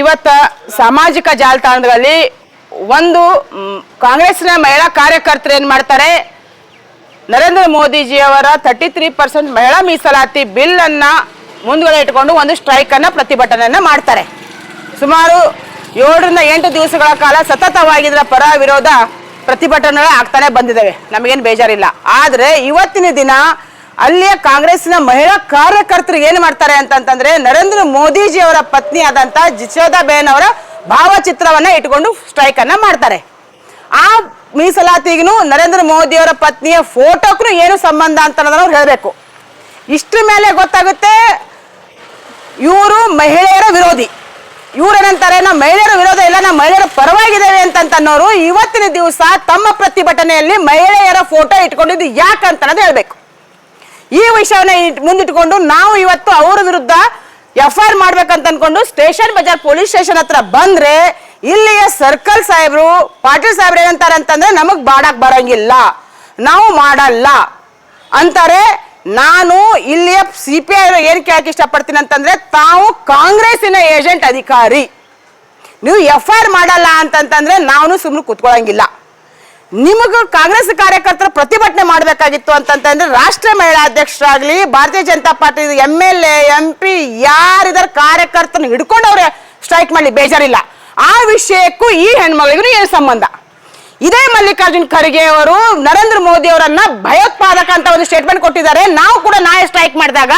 ಇವತ್ತು ಸಾಮಾಜಿಕ ಜಾಲತಾಣಗಳಲ್ಲಿ ಒಂದು ಕಾಂಗ್ರೆಸ್ನ ಮಹಿಳಾ ಕಾರ್ಯಕರ್ತರು ಏನು ಮಾಡ್ತಾರೆ, ನರೇಂದ್ರ ಮೋದಿಜಿಯವರ 33% ಮಹಿಳಾ ಮೀಸಲಾತಿ ಬಿಲ್ ಅನ್ನ ಮುಂದುಗಡೆ ಇಟ್ಕೊಂಡು ಒಂದು ಸ್ಟ್ರೈಕ್ ಅನ್ನ ಪ್ರತಿಭಟನೆಯನ್ನ ಮಾಡ್ತಾರೆ. ಸುಮಾರು 7 ರಿಂದ 8 ದಿವಸಗಳ ಕಾಲ ಸತತವಾಗಿದ್ರ ಪರ ವಿರೋಧ ಪ್ರತಿಭಟನೆಗಳು ಆಗ್ತಾನೆ ಬಂದಿದ್ದಾವೆ. ನಮಗೇನು ಬೇಜಾರಿಲ್ಲ. ಆದ್ರೆ ಇವತ್ತಿನ ದಿನ ಅಲ್ಲಿಯ ಕಾಂಗ್ರೆಸ್ನ ಮಹಿಳಾ ಕಾರ್ಯಕರ್ತರು ಏನು ಮಾಡ್ತಾರೆ ಅಂತಂದ್ರೆ, ನರೇಂದ್ರ ಮೋದಿಜಿ ಅವರ ಪತ್ನಿ ಆದಂತ ಜಶೋದಾಬೇನ್ ಅವರ ಭಾವಚಿತ್ರವನ್ನ ಇಟ್ಕೊಂಡು ಸ್ಟ್ರೈಕ್ ಅನ್ನ ಮಾಡ್ತಾರೆ. ಆ ಮೀಸಲಾತಿಗೂ ನರೇಂದ್ರ ಮೋದಿ ಅವರ ಪತ್ನಿಯ ಫೋಟೋಕ್ಕೂ ಏನು ಸಂಬಂಧ ಅಂತ ಅನ್ನೋದನ್ನ ಹೇಳಬೇಕು. ಇಷ್ಟ್ರ ಮೇಲೆ ಗೊತ್ತಾಗುತ್ತೆ ಇವರು ಮಹಿಳೆಯರ ವಿರೋಧಿ. ಇವ್ರೇನಂತಾರೆ, ನಾವು ಮಹಿಳೆಯರ ವಿರೋಧ ಇಲ್ಲ, ನಾವು ಮಹಿಳೆಯರ ಪರವಾಗಿದ್ದೇವೆ ಅಂತನ್ನೋರು ಇವತ್ತಿನ ದಿವಸ ತಮ್ಮ ಪ್ರತಿಭಟನೆಯಲ್ಲಿ ಮಹಿಳೆಯರ ಫೋಟೋ ಇಟ್ಕೊಂಡಿದ್ದು ಯಾಕಂತ ಅನ್ನೋದು ಹೇಳ್ಬೇಕು. ಈ ವಿಷಯವನ್ನ ಮುಂದಿಟ್ಕೊಂಡು ನಾವು ಇವತ್ತು ಅವರ ವಿರುದ್ಧ FIR ಮಾಡ್ಬೇಕಂತ ಅನ್ಕೊಂಡು ಸ್ಟೇಷನ್ ಬಜಾರ್ ಪೊಲೀಸ್ ಸ್ಟೇಷನ್ ಹತ್ರ ಬಂದ್ರೆ, ಇಲ್ಲಿಯ ಸರ್ಕಲ್ ಸಾಹೇಬ್ರು ಪಾಟೀಲ್ ಸಾಹೇಬ್ರು ಏನಂತಾರೆ ಅಂತಂದ್ರೆ, ನಮಗ್ ಬಾಡಕ್ ಬರಂಗಿಲ್ಲ, ನಾವು ಮಾಡಲ್ಲ ಅಂತಾರೆ. ನಾನು ಇಲ್ಲಿಯ CPI ಏನ್ ಕೇಳಕ್ ಇಷ್ಟಪಡ್ತೀನಿ ಅಂತಂದ್ರೆ, ತಾವು ಕಾಂಗ್ರೆಸ್ಸಿನ ಏಜೆಂಟ್ ಅಧಿಕಾರಿ, ನೀವು FIR ಮಾಡಲ್ಲ ಅಂತಂದ್ರೆ ನಾವು ಸುಮ್ಮನೆ ಕೂತ್ಕೊಳ್ಳಂಗಿಲ್ಲ. ನಿಮಗೂ ಕಾಂಗ್ರೆಸ್ ಕಾರ್ಯಕರ್ತರ ಪ್ರತಿಭಟನೆ ಮಾಡಬೇಕಾಗಿತ್ತು ಅಂತಂದ್ರೆ, ರಾಷ್ಟ್ರೀಯ ಮಹಿಳಾ ಅಧ್ಯಕ್ಷರಾಗ್ಲಿ, ಭಾರತೀಯ ಜನತಾ ಪಾರ್ಟಿ MLA MP ಯಾರಿದಾರ ಕಾರ್ಯಕರ್ತನ ಹಿಡ್ಕೊಂಡು ಅವ್ರೆ ಸ್ಟ್ರೈಕ್ ಮಾಡ್ಲಿ, ಬೇಜಾರಿಲ್ಲ. ಆ ವಿಷಯಕ್ಕೂ ಈ ಹೆಣ್ಮಗಳಿಗೂ ಏನು ಸಂಬಂಧ? ಇದೇ ಮಲ್ಲಿಕಾರ್ಜುನ್ ಖರ್ಗೆ ಅವರು ನರೇಂದ್ರ ಮೋದಿ ಅವರನ್ನ ಭಯೋತ್ಪಾದಕ ಅಂತ ಒಂದು ಸ್ಟೇಟ್ಮೆಂಟ್ ಕೊಟ್ಟಿದ್ದಾರೆ. ನಾವು ಕೂಡ ನಾಳೆ ಸ್ಟ್ರೈಕ್ ಮಾಡಿದಾಗ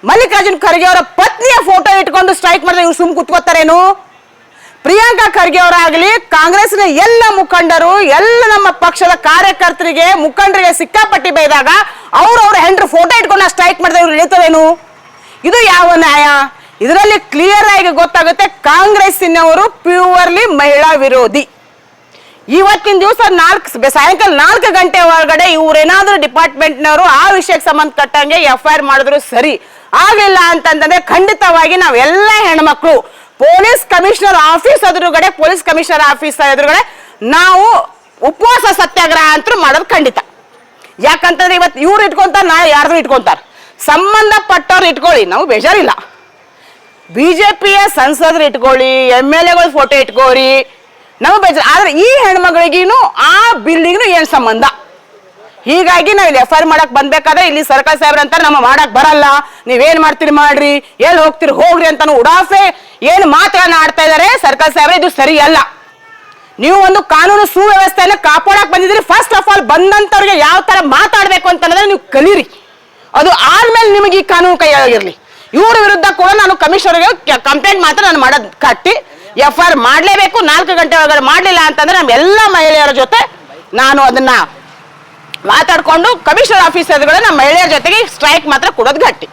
ಮಲ್ಲಿಕಾರ್ಜುನ್ ಖರ್ಗೆ ಅವರ ಪತ್ನಿಯ ಫೋಟೋ ಇಟ್ಕೊಂಡು ಸ್ಟ್ರೈಕ್ ಮಾಡಿದ್ರೆ ಇವ್ರು ಸುಮ್ ಕೂತ್ಕೋತಾರೇನು? ಪ್ರಿಯಾಂಕಾ ಖರ್ಗೆ ಅವರಾಗಲಿ, ಕಾಂಗ್ರೆಸ್ನ ಎಲ್ಲ ಮುಖಂಡರು, ಎಲ್ಲ ನಮ್ಮ ಪಕ್ಷದ ಕಾರ್ಯಕರ್ತರಿಗೆ ಮುಖಂಡರಿಗೆ ಸಿಕ್ಕಾಪಟ್ಟಿ ಬೈದಾಗ ಅವ್ರವ್ರ ಹೆಂಡ್ರು ಫೋಟೋ ಇಟ್ಕೊಂಡು ಸ್ಟ್ರೈಕ್ ಮಾಡಿದ್ರೆ ಇವ್ರು ಇಳಿತವೇನು? ಇದು ಯಾವ ನ್ಯಾಯ? ಇದರಲ್ಲಿ ಕ್ಲಿಯರ್ ಆಗಿ ಗೊತ್ತಾಗುತ್ತೆ ಕಾಂಗ್ರೆಸ್ಸಿನವರು ಪ್ಯೂರ್ಲಿ ಮಹಿಳಾ ವಿರೋಧಿ. ಇವತ್ತಿನ ದಿವಸ ಸಾಯಂಕಾಲ 4 ಗಂಟೆ ಒಳಗಡೆ ಇವ್ರೇನಾದ್ರೂ ಡಿಪಾರ್ಟ್ಮೆಂಟ್ನವರು ಆ ವಿಷಯಕ್ಕೆ ಸಂಬಂಧಪಟ್ಟಂಗೆ FIR ಮಾಡಿದ್ರು ಸರಿ. ಆಗಿಲ್ಲ ಅಂತಂದ್ರೆ ಖಂಡಿತವಾಗಿ ನಾವೆಲ್ಲ ಹೆಣ್ಮಕ್ಳು ಪೊಲೀಸ್ ಕಮಿಷನರ್ ಆಫೀಸ್ ಎದುರುಗಡೆ, ಪೊಲೀಸ್ ಕಮಿಷನರ್ ಆಫೀಸ್ ಎದುರುಗಡೆ ನಾವು ಉಪವಾಸ ಸತ್ಯಾಗ್ರಹ ಅಂತೂ ಮಾಡೋದು ಖಂಡಿತ. ಯಾಕಂತಂದ್ರೆ ಇವತ್ತು ಇವ್ರು ಇಟ್ಕೊಂತಾರ, ನಾಳೆ ಯಾರ್ದು ಇಟ್ಕೊಂತಾರ, ಸಂಬಂಧಪಟ್ಟವ್ರು ಇಟ್ಕೊಳ್ಳಿ, ನಾವು ಬೇಜಾರಿಲ್ಲ. BJPಯ ಸಂಸದರು ಇಟ್ಕೊಳ್ಳಿ, MLAಗಳ ಫೋಟೋ ಇಟ್ಕೋರಿ, ನಾವು ಬೇಜಾರು. ಆದ್ರೆ ಈ ಹೆಣ್ಮಗಳಿಗೂ ಆ ಬಿಲ್ಲಿಗೂ ಏನ್ ಸಂಬಂಧ? ಹೀಗಾಗಿ ನಾವು ಇಲ್ಲಿ FIR ಮಾಡಕ್ ಬಂದ್ಬೇಕಾದ್ರೆ ಇಲ್ಲಿ ಸರ್ಕಾರ ಸಾಹೇಬ್ರ ಅಂತ ನಮ್ಮ ಮಾಡಕ್ ಬರಲ್ಲ, ನೀವೇನ್ ಮಾಡ್ತೀರಿ ಮಾಡ್ರಿ, ಎಲ್ಲಿ ಹೋಗ್ತೀರಿ ಹೋಗ್ರಿ ಅಂತ ಉಡಾಫೆ ಏನು ಮಾತುಗಳನ್ನ ಆಡ್ತಾ ಇದಾರೆ ಸರ್ಕಾರ ಸಾಹೇಬ್ರ. ಇದು ಸರಿ ಅಲ್ಲ. ನೀವು ಒಂದು ಕಾನೂನು ಸುವ್ಯವಸ್ಥೆಯನ್ನು ಕಾಪಾಡಕ್ ಬಂದಿದ್ರಿ. ಫಸ್ಟ್ ಆಫ್ ಆಲ್ ಬಂದಂತವ್ರಿಗೆ ಯಾವ ತರ ಮಾತಾಡ್ಬೇಕು ಅಂತಂದ್ರೆ ನೀವು ಕಲೀರಿ. ಅದು ಆದ್ಮೇಲೆ ನಿಮಗೆ ಈ ಕಾನೂನು ಕೈಯಾಗಿರ್ಲಿ. ಇವ್ರ ವಿರುದ್ಧ ಕೂಡ ನಾನು ಕಮಿಷನರ್ಗೆ ಕಂಪ್ಲೇಂಟ್ ಮಾತ್ರ ನಾನು ಮಾಡೋದು ಕಟ್ಟಿ FIR ಮಾಡ್ಲೇಬೇಕು. 4 ಗಂಟೆ ಒಳಗಡೆ ಮಾಡ್ಲಿಲ್ಲ ಅಂತಂದ್ರೆ ನಮ್ಮ ಎಲ್ಲ ಮಹಿಳೆಯರ ಜೊತೆ ನಾನು ಅದನ್ನ ಮಾತಾಡ್ಕೊಂಡು ಕಮಿಷನರ್ ಆಫೀಸ್ ಎದುರುಗಡೆ ನಮ್ಮ ಮಹಿಳೆಯರ ಜೊತೆಗೆ ಸ್ಟ್ರೈಕ್ ಮಾತ್ರ ಕೊಡೋದು ಗಟ್ಟಿ.